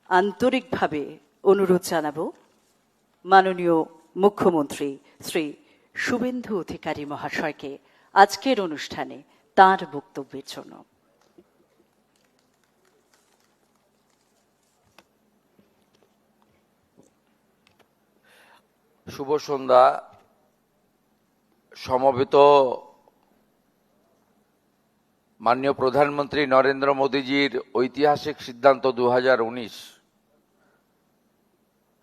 আন্তরিকভাবে অনুরোধ জানাবো মাননীয় মুখ্যমন্ত্রী শ্রী শুভেন্দু অধিকারী মহাশয়কে আজকের অনুষ্ঠানে তার বক্তব্যের জন্য। শুভ সন্ধ্যা। সমবেত মাননীয় প্রধানমন্ত্রী নরেন্দ্র মোদীজির ঐতিহাসিক সিদ্ধান্ত 2019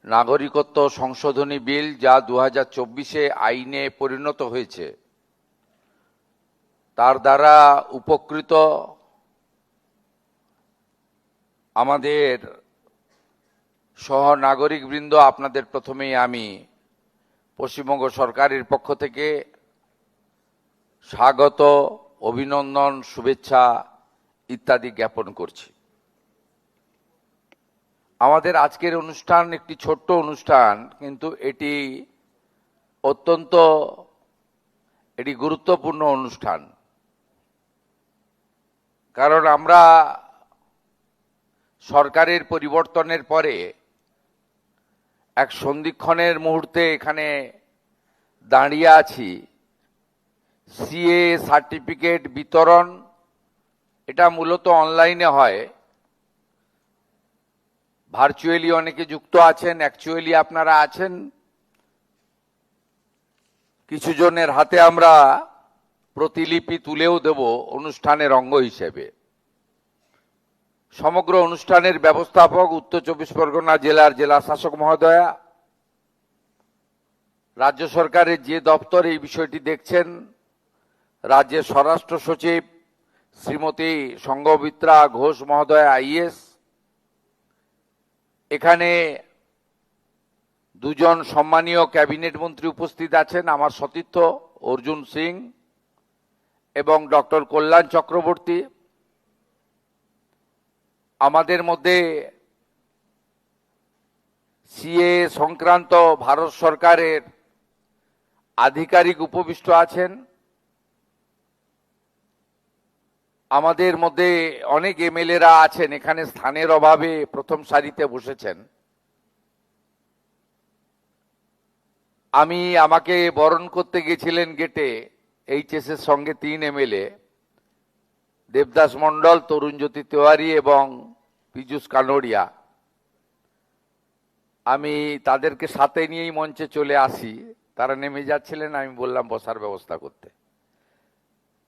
নাগরিকত্ব সংশোধনী বিল, যা 2024-এ আইনে পরিণত হয়েছে, তার দ্বারা উপকৃত আমাদের সহনাগরিকবৃন্দ, আপনাদের প্রথমেই আমি পশ্চিমবঙ্গ সরকারের পক্ষ থেকে স্বাগত, অভিনন্দন, শুভেচ্ছা ইত্যাদি জ্ঞাপন করছি। আমাদের আজকের অনুষ্ঠান একটি ছোট্ট অনুষ্ঠান, কিন্তু এটি অত্যন্ত গুরুত্বপূর্ণ অনুষ্ঠান। কারণ আমরা সরকারের পরিবর্তনের পরে এক সন্ধিক্ষণের মুহূর্তে এখানে দাঁড়িয়ে আছি। সিএ সার্টিফিকেট বিতরণ এটা মূলত অনলাইনে হয়, ভার্চুয়ালি অনেকে যুক্ত আছেন, অ্যাকচুয়ালি আপনারা আছেন। কিছু জনের হাতে আমরা প্রতিলিপি তুলেও দেব অনুষ্ঠানের অঙ্গ হিসেবে। সমগ্র অনুষ্ঠানের ব্যবস্থাপক উত্তর 24 পরগনা জেলার জেলা শাসক মহোদয়া, রাজ্য সরকারের যে দপ্তর এই বিষয়টি দেখছেন, রাজ্যের স্বরাষ্ট্র সচিব শ্রীমতী সংঘমিত্রা ঘোষ মহোদয়া আইএস, এখানে দুজন সম্মানীয় ক্যাবিনেট মন্ত্রী উপস্থিত আছেন, আমার সতীর্থ অর্জুন সিং এবং ডক্টর কল্যাণ চক্রবর্তী। আমাদের মধ্যে সিএ সংক্রান্ত ভারত সরকারের আধিকারিক উপবিষ্ট আছেন। আমাদের মধ্যে অনেক এমএলএরা আছেন, এখানে স্থানের অভাবে প্রথম সারিতে বসেছেন। আমাকে বরণ করতে গেছিলেন গেটে এইচএস এর সঙ্গে 3 এমএলএ, দেবদাস মন্ডল, তরুণজ্যোতি তেওয়ারি এবং পীযূষ কানোড়িয়া। আমি তাদেরকে সাথে নিয়েই মঞ্চে চলে আসি। তারা নেমে যাচ্ছিলেন, আমি বললাম বসার ব্যবস্থা করতে।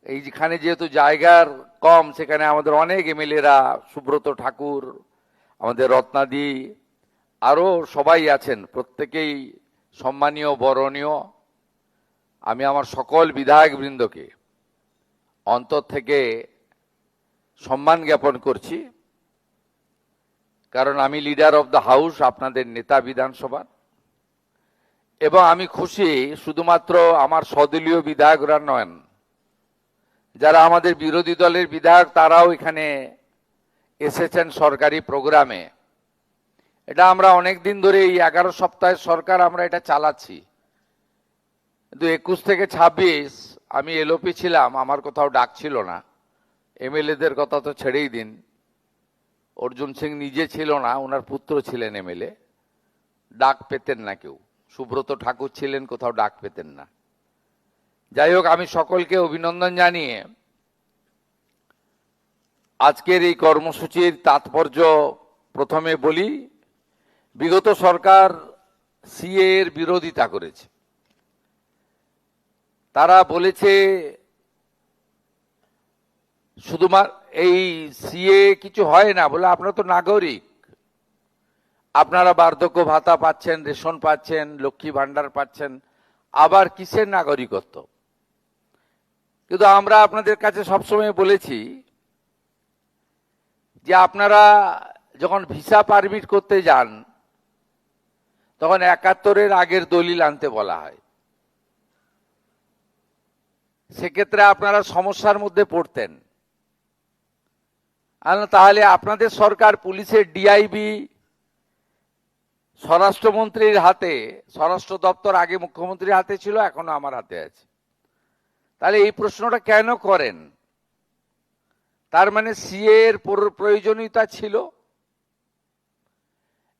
এইখানে যেহেতু জায়গার কম, সেখানে আমাদের অনেক এমএলএরা, সুব্রত ঠাকুর, আমাদের রত্নাদি, আরো সবাই আছেন, প্রত্যেকেই সম্মানীয়, বরণীয়। আমি আমার সকল বিধায়ক বৃন্দকে অন্তর থেকে সম্মান জ্ঞাপন করছি, কারণ আমি লিডার অব দ্য হাউস, আপনাদের নেতা বিধানসভার। এবং আমি খুশি শুধুমাত্র আমার স্বদলীয় বিধায়করা নন, যারা আমাদের বিরোধী দলের বিধায়ক তারাও এখানে এসেছেন সরকারি প্রোগ্রামে। এটা আমরা অনেক দিন ধরে, এই 11 সপ্তাহের সরকার আমরা এটা চালাচ্ছি। কিন্তু 21 থেকে 26 আমি এলওপি ছিলাম, আমার কোথাও ডাক ছিল না। এমএলএদের কথা তো ছেড়েই দিন, অর্জুন সিং নিজে ছিল না, ওনার পুত্র ছিলেন এমএলএ, ডাক পেতেন না কেউ। সুব্রত ঠাকুর ছিলেন, কোথাও ডাক পেতেন না। যাই হোক, আমি সকলকে অভিনন্দন জানিয়ে আজকের এই কর্মসূচির তাৎপর্য প্রথমে বলি। বিগত সরকার সিএ এর বিরোধিতা করেছে। তারা বলেছে শুধুমাত্র এই সিএ কিছু হয় না, বলে আপনারা তো নাগরিক, আপনারা বার্ধক্য ভাতা পাচ্ছেন, রেশন পাচ্ছেন, লক্ষ্মী ভান্ডার পাচ্ছেন, আবার কিসের নাগরিকত্ব? কিন্তু আমরা আপনাদের কাছে সবসময় বলেছি যে আপনারা যখন ভিসা পারমিট করতে যান, তখন 71-এর আগের দলিল আনতে বলা হয়। সেক্ষেত্রে আপনারা সমস্যার মধ্যে পড়তেন। তাহলে আপনাদের সরকার, পুলিশের ডিআইবি, স্বরাষ্ট্রমন্ত্রীর হাতে, স্বরাষ্ট্র দপ্তর আগে মুখ্যমন্ত্রীর হাতে ছিল, এখনো আমার হাতে আছে। তাহলে এই প্রশ্নটা কেন করেন? তার মানে সিএ এর প্রয়োজনীয়তা ছিল।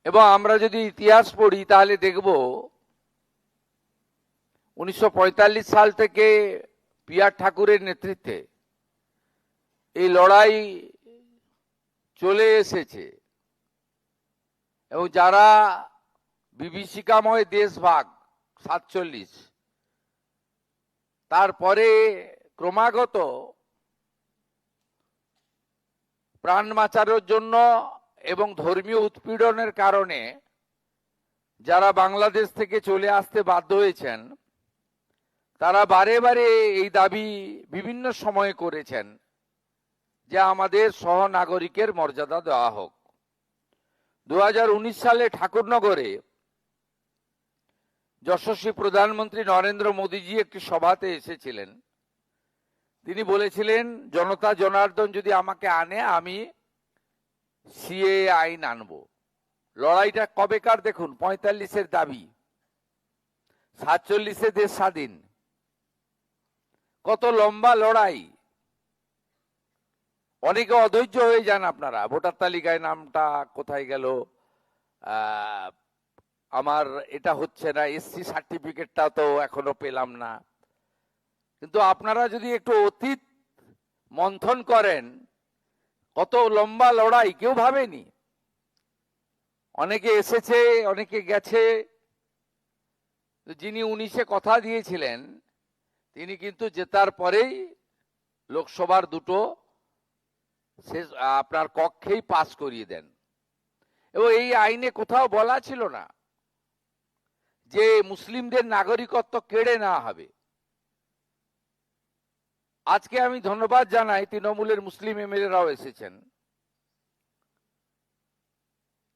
এবং আমরা যদি ইতিহাস পড়ি তাহলে দেখব 1945 সাল থেকে পিয়ার ঠাকুরের নেতৃত্বে এই লড়াই চলে এসেছে এবং যারা বিভীষিকাময় দেশভাগ 47, তারপরে ক্রমাগত প্রাণ বাঁচানোর জন্য এবং ধর্মীয় উৎপীড়নের কারণে যারা বাংলাদেশ থেকে চলে আসতে বাধ্য হয়েছেন, তারা বারে বারে এই দাবি বিভিন্ন সময়ে করেছেন যে আমাদের সহনাগরিকের মর্যাদা দেওয়া হোক। 2019 সালে ঠাকুরনগরে যশস্বী প্রধানমন্ত্রী নরেন্দ্র মোদীজি একটি সভাতে এসেছিলেন। তিনি বলেছিলেন, জনতা জনার্দন যদি আমাকে আনে আমি সিএ আইন আনব। লড়াইটা কবেকার দেখুন, 45-এর দাবি, 47-এ দেশ স্বাধীন। কত লম্বা লড়াই। অনেকে অধৈর্য হয়ে যান আপনারা, ভোটার তালিকায় নামটা কোথায় গেল, আমার এটা হচ্ছে না, এসসি সার্টিফিকেটটা তো এখনো পেলাম না। কিন্তু আপনারা যদি একটু অতীত মন্থন করেন, কত লম্বা লড়াই কেউ ভাবেনি। অনেকে এসেছে, অনেকে গেছে। যিনি 19-এ কথা দিয়েছিলেন তিনি কিন্তু জেতার পরেই লোকসভার দুটো শেষ আপনার কক্ষেই পাস করিয়ে দেন। এবং এই আইনে কোথাও বলা ছিল না যে মুসলিমদের নাগরিকত্ব কেড়ে নেওয়া হবে। আজকে আমি ধন্যবাদ জানাই তৃণমূলের মুসলিম এমএলএরাও এসেছেন।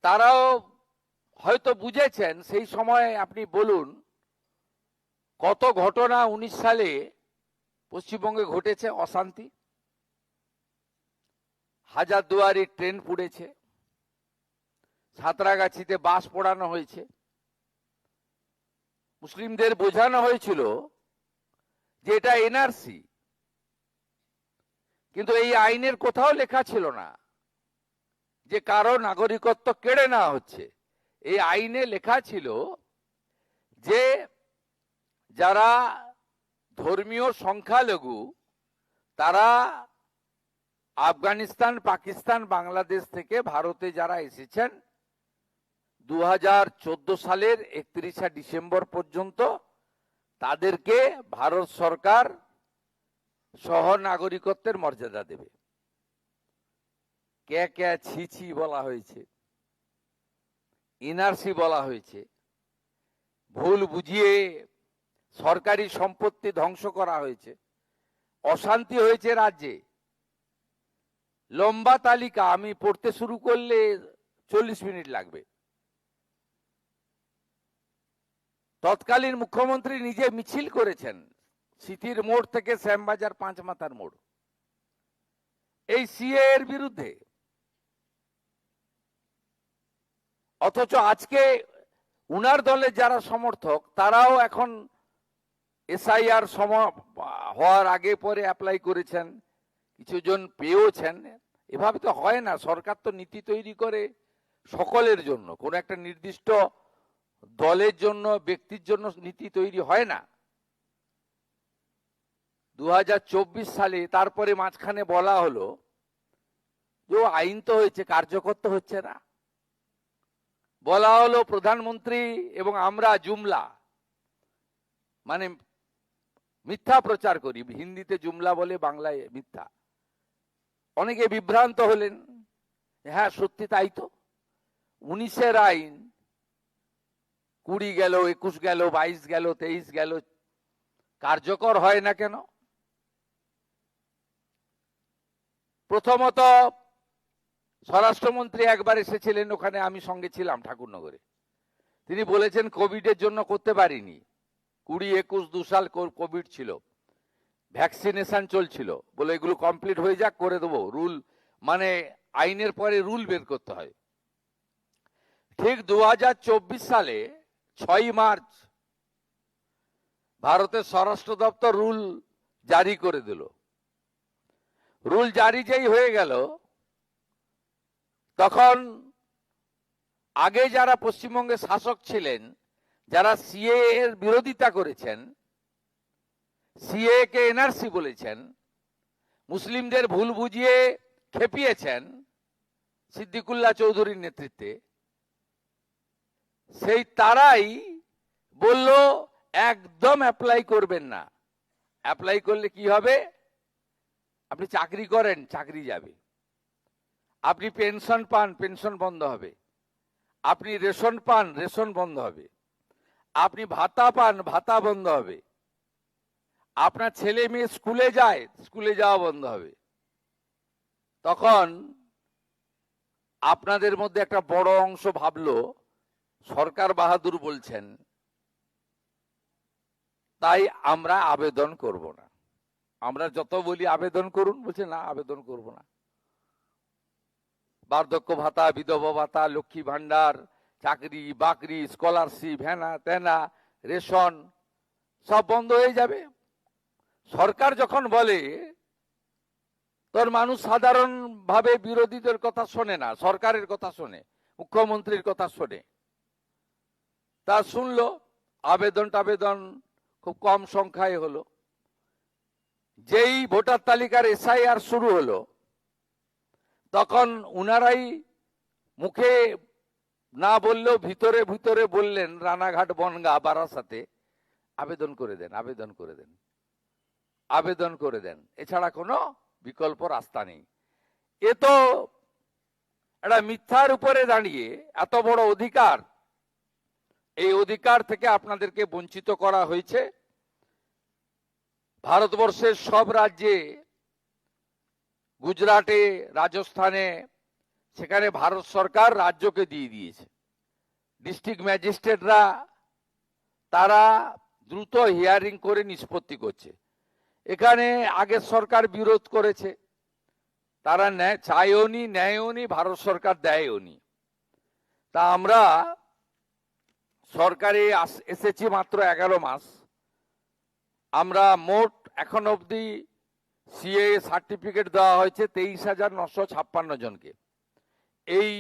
তারাও হয়তো বুঝেছেন। সেই সময় আপনি বলুন কত ঘটনা 19 সালে পশ্চিমবঙ্গে ঘটেছে, অশান্তি। হাজারদুয়ারি ট্রেন পুড়েছে, সাঁতরাগাছিতে বাস পোড়ানো হয়েছে। মুসলিমদের বোঝানো হয়েছিল যে এটা এনআরসি, কিন্তু এই আইনের কোথাও লেখা ছিল না যে কারো নাগরিকত্ব কেড়ে নেওয়া হচ্ছে। এই আইনে লেখা ছিল যে যারা ধর্মীয় সংখ্যালঘু তারা আফগানিস্তান, পাকিস্তান, বাংলাদেশ থেকে ভারতে যারা এসেছেন 2014 সালের 31শে ডিসেম্বর পর্যন্ত তাদেরকে ভারত সরকার সহ নাগরিকত্বের মর্যাদা দেবে। কে কে ছিছি বলা হয়েছে, এনআরসি বলা হয়েছে, ভুল বুঝিয়ে সরকারি সম্পত্তি ধ্বংস করা হয়েছে, অশান্তি হয়েছে রাজ্যে। লম্বা তালিকা, আমি পড়তে শুরু করলে 40 মিনিট লাগবে। তৎকালীন মুখ্যমন্ত্রী নিজে মিছিল করেছেন সিটির মোড় থেকে শ্যামবাজার, পাঁচমাথার মোড়, এই সিএ এর বিরুদ্ধে। অথচ আজকে উনার দলের যারা সমর্থক তারাও এখন এসআইআর হওয়ার আগে পরে অ্যাপ্লাই করেছেন, কিছুজন পেয়েওছেন। এভাবে তো হয় না। সরকার তো নীতি তৈরি করে সকলের জন্য, কোন একটা নির্দিষ্ট দলের জন্য, ব্যক্তির জন্য নীতি তৈরি হয় না। 2024 সালে তারপরে মাঝখানে বলা হলো যে আইন তো হয়েছে, কার্যকর তো হচ্ছে না। বলা হলো প্রধানমন্ত্রী এবং আমরা জুমলা, মানে মিথ্যা প্রচার করি। হিন্দিতে জুমলা বলে, বাংলায় মিথ্যা। অনেকে বিভ্রান্ত হলেন। হ্যাঁ, সত্যি তাই তো। 19-এর আইন 20 গেল, 21 গেল, 22 গেল, 23 গেল, কার্যকর হয় না কেন? প্রথমত স্বরাষ্ট্রমন্ত্রী একবার এসেছিলেন, ওখানে আমি সঙ্গে ছিলাম ঠাকুরনগরে। তিনি বলেছেন কোভিডের জন্য করতে পারিনি। 20, 21, 2 সাল কোভিড ছিল, ভ্যাকসিনেশন চলছিল, বলে এগুলো কমপ্লিট হয়ে যাক, করে দেবো। রুল মানে আইনের পরে রুল বের করতে হয়। ঠিক 2024 সালে 6 মার্চ ভারতের স্বরাষ্ট্র দপ্তর রুল জারি করে দিল। রুল জারি যেই হয়ে গেল, তখন আগে যারা পশ্চিমবঙ্গে শাসক ছিলেন, যারা সিএ এর বিরোধিতা করেছেন, সিএ কে এনআরসি বলেছেন, মুসলিমদের ভুল বুঝিয়ে খেপিয়েছেন সিদ্দিকুল্লাহ চৌধুরীর নেতৃত্বে, সেই তারাই বলল একদম অ্যাপ্লাই করবেন না। অ্যাপ্লাই করলে কি হবে? আপনি চাকরি করেন, চাকরি যাবে। আপনি পেনশন পান, পেনশন বন্ধ হবে। আপনি রেশন পান, রেশন বন্ধ হবে। আপনি ভাতা পান, ভাতা বন্ধ হবে। আপনার ছেলে মেয়ে স্কুলে যায়, স্কুলে যাওয়া বন্ধ হবে। তখন আপনাদের মধ্যে একটা বড় অংশ ভাবলো সরকার বাহাদুর বলছেন, তাই আমরা আবেদন করব না। আমরা যত বলি আবেদন করুন, বলছে না আবেদন করব না। বার্ধক্য ভাতা, বিধবা ভাতা, লক্ষ্মী ভান্ডার, চাকরি বাকরি, স্কলারশিপ, হ্যানা তেনা, রেশন সব বন্ধ হয়ে যাবে। সরকার যখন বলে, তোর মানুষ সাধারণ ভাবে বিরোধীদের কথা শোনে না, সরকারের কথা শোনে, মুখ্যমন্ত্রীর কথা শোনে। তা শুনলো, আবেদন টাবেদন খুব কম সংখ্যায় হলো। যেই ভোটার তালিকার এসআইআর শুরু হলো, তখন উনারাই মুখে না বললেও ভিতরে ভিতরে বললেন, রানাঘাট, বনগাঁ, বারাসাতে আবেদন করে দেন, আবেদন করে দেন, আবেদন করে দেন, এছাড়া কোনো বিকল্প রাস্তা নেই। এ তো একটা মিথ্যার উপরে দাঁড়িয়ে এত বড় অধিকার, এই অধিকার থেকে আপনাদেরকে বঞ্চিত করা হয়েছে। ভারতবর্ষের সব রাজ্যে, গুজরাটে, রাজস্থানে, সেখানে ভারত সরকার রাজ্যকে দিয়ে দিয়েছে। ডিস্ট্রিক্ট ম্যাজিস্ট্রেটরা তারা দ্রুত হিয়ারিং করে নিষ্পত্তি করছে। এখানে আগের সরকার বিরোধ করেছে, তারা চায়ওনি, ন্যায়ওনি, ভারত সরকার দেয়ওনি। তা আমরা সরকারে এসেছি মাত্র 11 মাস। আমরা মোট এখন অবধি সিএ সার্টিফিকেট দেওয়া হয়েছে 23,956 জনকে। এই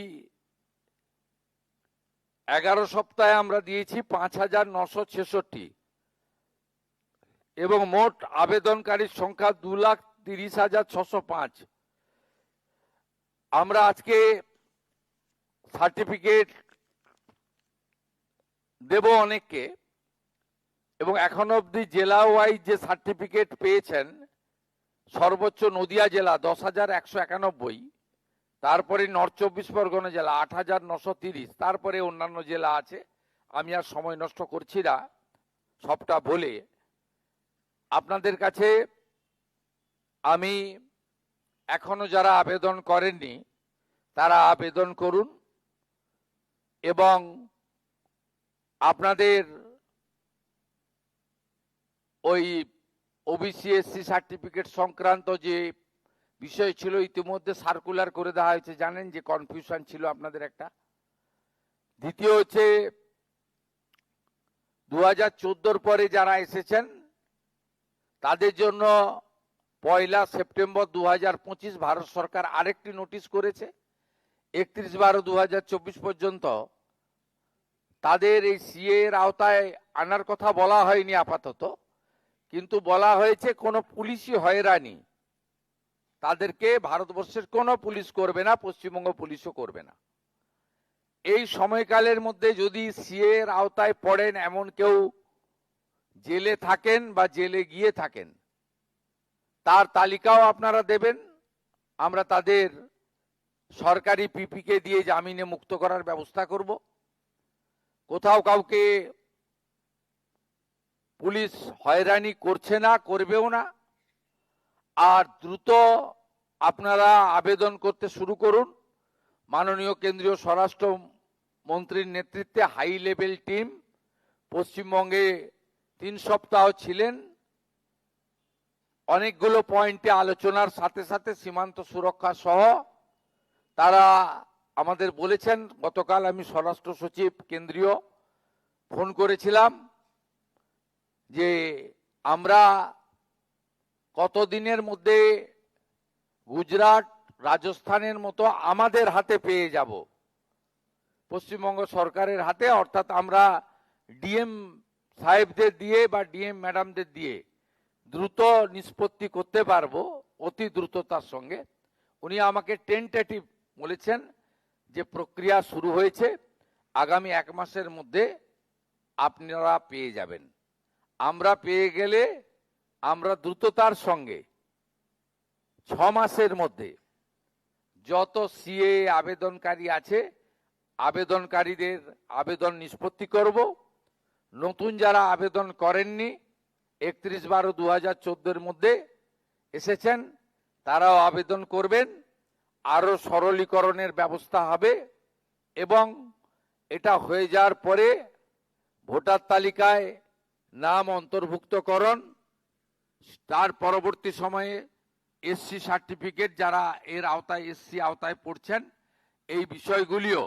11 সপ্তাহে আমরা দিয়েছি 5,966, এবং মোট আবেদনকারীর সংখ্যা 2,30,605। আমরা আজকে সার্টিফিকেট দেব অনেককে, এবং এখন অবধি জেলা ওয়াইজ যে সার্টিফিকেট পেয়েছেন, সর্বোচ্চ নদিয়া জেলা 10,191, তারপরে নর্থ 24 পরগনা জেলা 8,930, তারপরে অন্যান্য জেলা আছে। আমি আর সময় নষ্ট করছি না সবটা বলে। আপনাদের কাছে আমি এখনো যারা আবেদন করেননি তারা আবেদন করুন, এবং আপনাদের ওই ওবিসি এসসি সার্টিফিকেট সংক্রান্ত যে বিষয় ছিল, ইতিমধ্যে সার্কুলার করে দেওয়া হয়েছে। জানেন যে কনফিউশন ছিল আপনাদের একটা। দ্বিতীয় হচ্ছে 2014 পরে যারা এসেছেন তাদের জন্য 1 সেপ্টেম্বর 2025 ভারত সরকার আরেকটি নোটিশ করেছে। 31/12/2024 পর্যন্ত তাদের এই সিএ এর আওতায় আনার কথা বলা হয়নি আপাতত, কিন্তু বলা হয়েছে কোনো পুলিশি হয়রানি তাদেরকে ভারতবর্ষের কোনো পুলিশ করবে না, পশ্চিমবঙ্গ পুলিশও করবে না। এই সময়কালের মধ্যে যদি সিএ এর আওতায় পড়েন, এমন কেউ জেলে থাকেন বা জেলে গিয়ে থাকেন, তার তালিকাও আপনারা দেবেন। আমরা তাদের সরকারি পিপিকে দিয়ে জামিনে মুক্ত করার ব্যবস্থা করব। কোথাও কাউকে পুলিশ হয়রানি করছে না, করবেও না। আর দ্রুত আপনারা আবেদন করতে শুরু করুন। মাননীয় কেন্দ্রীয় স্বরাষ্ট্র মন্ত্রীর নেতৃত্বে হাই লেভেল টিম পশ্চিমবঙ্গে 3 সপ্তাহ ছিলেন। অনেকগুলো পয়েন্টে আলোচনার সাথে সাথে সীমান্ত সুরক্ষা সহ তারা আমাদের বলেছেন। গতকাল আমি স্বরাষ্ট্র সচিব কেন্দ্রীয় ফোন করেছিলাম যে আমরা কতদিনের মধ্যে গুজরাট, রাজস্থানের মতো আমাদের হাতে পেয়ে যাব। পশ্চিমবঙ্গ সরকারের হাতে, অর্থাৎ আমরা ডিএম সাহেবদের দিয়ে বা ডিএম ম্যাডামদের দিয়ে দ্রুত নিষ্পত্তি করতে পারবো, অতি দ্রুততার সঙ্গে। উনি আমাকে টেন্টেটিভ বলেছেন যে প্রক্রিয়া শুরু হয়েছে, আগামী 1 মাসের মধ্যে আপনারা পেয়ে যাবেন। আমরা পেয়ে গেলে আমরা দ্রুততার সঙ্গে 6 মাসের মধ্যে যত সিএ আবেদনকারী আছে আবেদনকারীদের আবেদন নিষ্পত্তি করব। নতুন যারা আবেদন করেননি 31/12/2014 মধ্যে এসেছেন তারাও আবেদন করবেন। আরো সরলীকরণের ব্যবস্থা হবে এবং এটা হয়ে যাওয়ার পরে ভোটার তালিকায় নাম অন্তর্ভুক্তকরণ, তার পরবর্তী সময়ে এসসি সার্টিফিকেট, যারা এর আওতায় এসসি আওতায় পড়ছেন, এই বিষয়গুলিও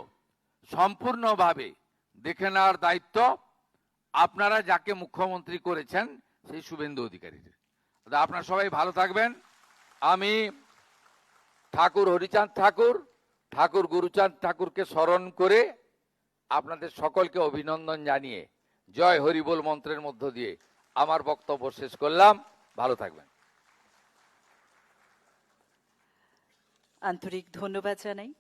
সম্পূর্ণভাবে দেখে নেওয়ার দায়িত্ব আপনারা যাকে মুখ্যমন্ত্রী করেছেন সেই শুভেন্দু অধিকারীদের। আপনারা সবাই ভালো থাকবেন। আমি ঠাকুর হরিচাঁদ ঠাকুর, ঠাকুর গুরুচাঁদ ঠাকুরকে স্মরণ করে আপনাদের সকলকে অভিনন্দন জানিয়ে জয় হরিবোল মন্ত্রের মধ্য দিয়ে আমার বক্তব্য শেষ করলাম। ভালো থাকবেন। আন্তরিক ধন্যবাদ জানাই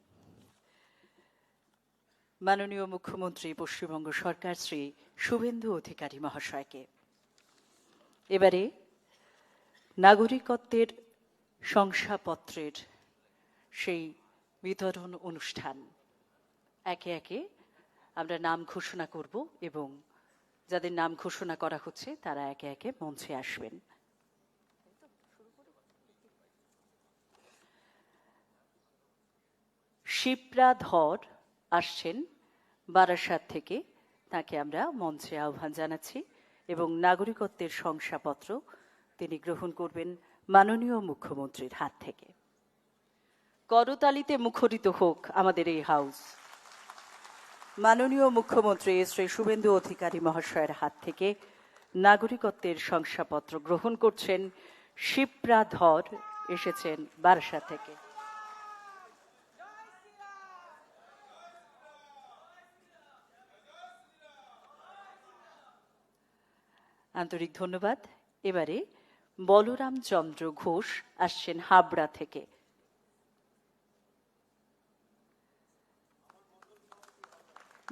মাননীয় মুখ্যমন্ত্রী পশ্চিমবঙ্গ সরকার শ্রী শুভেন্দু অধিকারী মহাশয়কে। এবারে নাগরিকত্বের শংসাপত্রের সেই বিতরণ অনুষ্ঠান, একে একে আমরা নাম ঘোষণা করব এবং যাদের নাম ঘোষণা করা হচ্ছে তারা একে একে মঞ্চে আসবেন। শিপ্রা ধর আসছেন বারাসাত থেকে, তাকে আমরা মঞ্চে আহ্বান জানাচ্ছি এবং নাগরিকত্বের শংসাপত্র তিনি গ্রহণ করবেন মাননীয় মুখ্যমন্ত্রীর হাত থেকে। করতালিতে মুখরিত হোক আমাদের এই হাউস। মাননীয় মুখ্যমন্ত্রী শ্রী শুভেন্দু অধিকারী মহাশয়ের হাত থেকে নাগরিকত্বের শংসাপত্র গ্রহণ করছেন শিপ্রা ধর, এসেছেন বারাসাত থেকে। আন্তরিক ধন্যবাদ। এবারে বলরাম চন্দ্র ঘোষ আসছেন হাবড়া থেকে।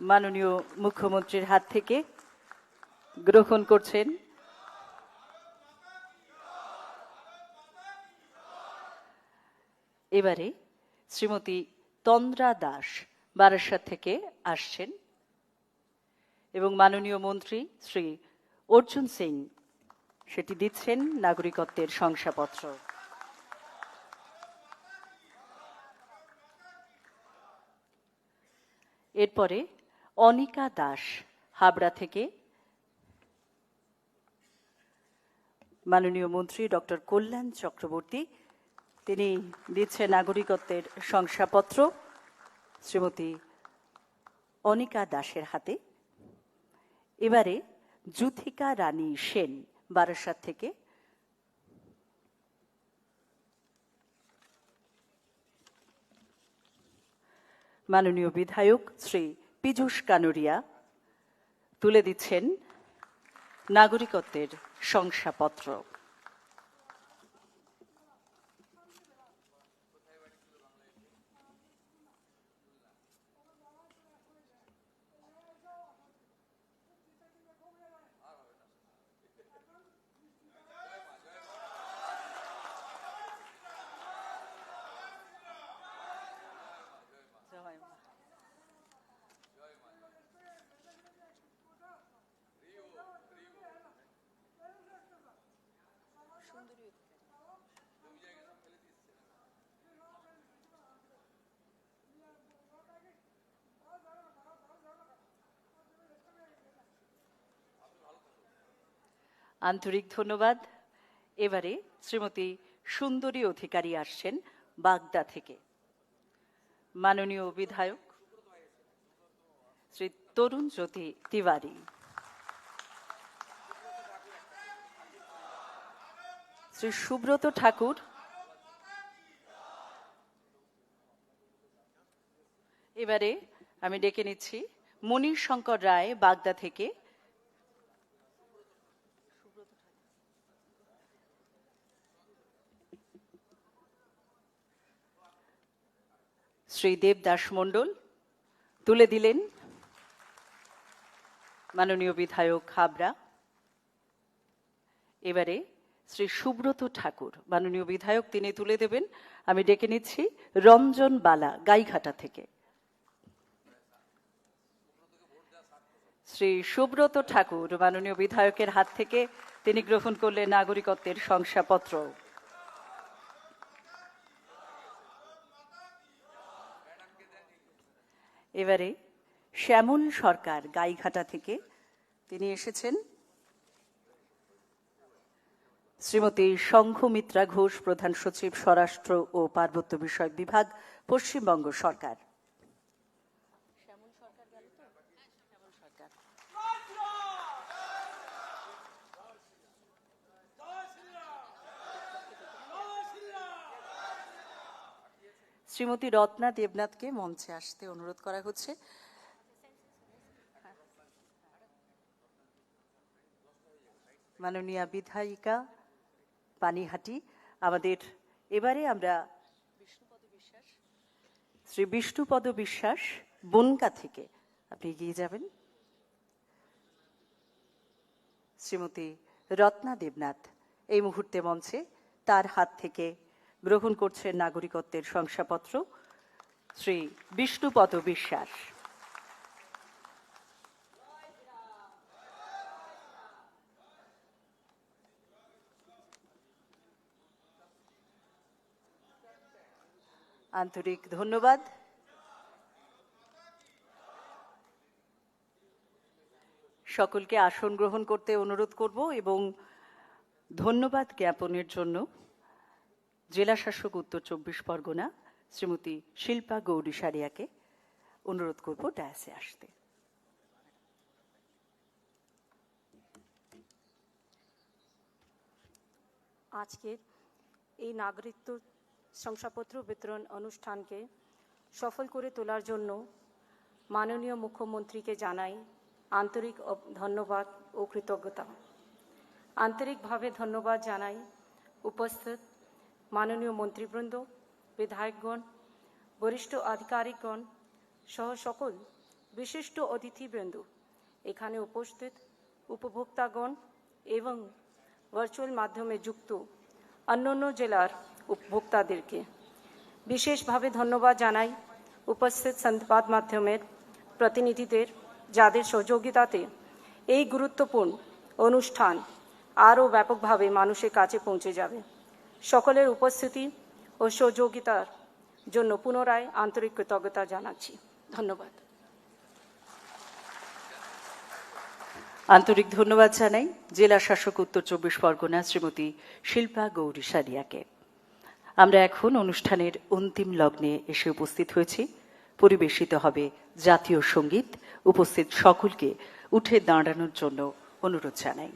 মাননীয় মুখ্যমন্ত্রীর হাত থেকে গ্রহণ করছেন এবারে শ্রীমতী তন্দ্রা দাস বারাসাত থেকে আসছেন এবং মাননীয় মন্ত্রী শ্রী অর্জুন সিং সেটি দিচ্ছেন নাগরিকত্বের শংসাপত্র। এরপরে অনিকা দাস হাবড়া থেকে মাননীয় মন্ত্রী ডক্টর কল্যাণ চক্রবর্তী তিনি দিচ্ছেন নাগরিকত্বের শংসাপত্র শ্রীমতী অনিকা দাসের হাতে। এবারে যুথিকা রানী সেন বারাসাত থেকে মাননীয় বিধায়ক শ্রী পীযূষ কানুরিয়া তুলে দিচ্ছেন নাগরিকত্বের শংসাপত্র। আন্তরিক ধন্যবাদ। এবারে শ্রীমতী সুন্দরী অধিকারী আসছেন বাগদা থেকে। মাননীয় বিধায়ক শ্রী তরুণ জ্যোতি তিওয়ারি, শ্রী সুব্রত ঠাকুর, এবারে আমি ডেকে নিচ্ছি মনির শঙ্কর রায় বাগদা থেকে, শ্রী দেবদাস মণ্ডল তুলে দিলেন মাননীয় বিধায়ক হাবড়া। এবারে শ্রী সুব্রত ঠাকুর মাননীয় বিধায়ক তিনি তুলে দেবেন। আমি ডেকে নিচ্ছি রঞ্জন বালা গাইঘাটা থেকে। শ্রী সুব্রত ঠাকুর মাননীয় বিধায়কের হাত থেকে তিনি গ্রহণ করলেন নাগরিকত্বের শংসাপত্র। এবারে শ্যামল সরকার গাইঘাটা থেকে তিনি এসেছেন। শ্রীমতী সংঘমিত্রা ঘোষ প্রধান সচিব স্বরাষ্ট্র ও পার্বত্য বিষয়ক বিভাগ পশ্চিমবঙ্গ সরকার। শ্রীমতী রত্না দেবনাথকে মঞ্চে আসতে অনুরোধ করা হচ্ছে। মাননীয়া বিধায়িকা পানিহাটি আমাদের। এবারে আমরা শ্রী বিষ্ণুপদ বিশ্বাস বনগা থেকে আপনি এগিয়ে যাবেন। শ্রীমতী রত্না দেবনাথ এই মুহূর্তে মঞ্চে, তার হাত থেকে গ্রহণ করছেন নাগরিকত্বের শংসাপত্র শ্রী বিষ্ণুপদ বিশ্বাস। আন্তরিক ধন্যবাদ। সকলকে আসন গ্রহণ করতে অনুরোধ করব এবং ধন্যবাদ জ্ঞাপনের জন্য জেলা শাসক উত্তর 24 পরগনা শ্রীমতী শিল্পা গৌরী সারিয়াকে অনুরোধ করব ডায়াসে আসতে। আজকের এই নাগরিকত্ব শংসাপত্র বিতরণ অনুষ্ঠানকে সফল করে তোলার জন্য মাননীয় মুখ্যমন্ত্রীকে জানাই আন্তরিক ধন্যবাদ ও কৃতজ্ঞতা। আন্তরিকভাবে ধন্যবাদ জানাই উপস্থিত মাননীয় মন্ত্রীবৃন্দ, বিধায়কগণ, বরিষ্ঠ আধিকারিকগণ সহ সকল বিশিষ্ট অতিথিবৃন্দ, এখানে উপস্থিত উপভোক্তাগণ এবং ভার্চুয়াল মাধ্যমে যুক্ত অন্যান্য জেলার উপভোক্তাদেরকে বিশেষভাবে ধন্যবাদ জানাই উপস্থিত সংবাদ মাধ্যমের প্রতিনিধিদের, যাদের সহযোগিতাতে এই গুরুত্বপূর্ণ অনুষ্ঠান আরও ব্যাপকভাবে মানুষের কাছে পৌঁছে যাবে। সকলের উপস্থিতি ও সহযোগিতার জন্য পুনরায় আন্তরিক কৃতজ্ঞতা জানাচ্ছি। ধন্যবাদ। আন্তরিক ধন্যবাদ জানাই জেলা শাসক উত্তর 24 পরগনা শ্রীমতী শিল্পা গৌরী সারিয়াকে। আমরা এখন অনুষ্ঠানের অন্তিম লগ্নে এসে উপস্থিত হয়েছি। পরিবেশিত হবে জাতীয় সঙ্গীত। উপস্থিত সকলকে উঠে দাঁড়ানোর জন্য অনুরোধ জানাই।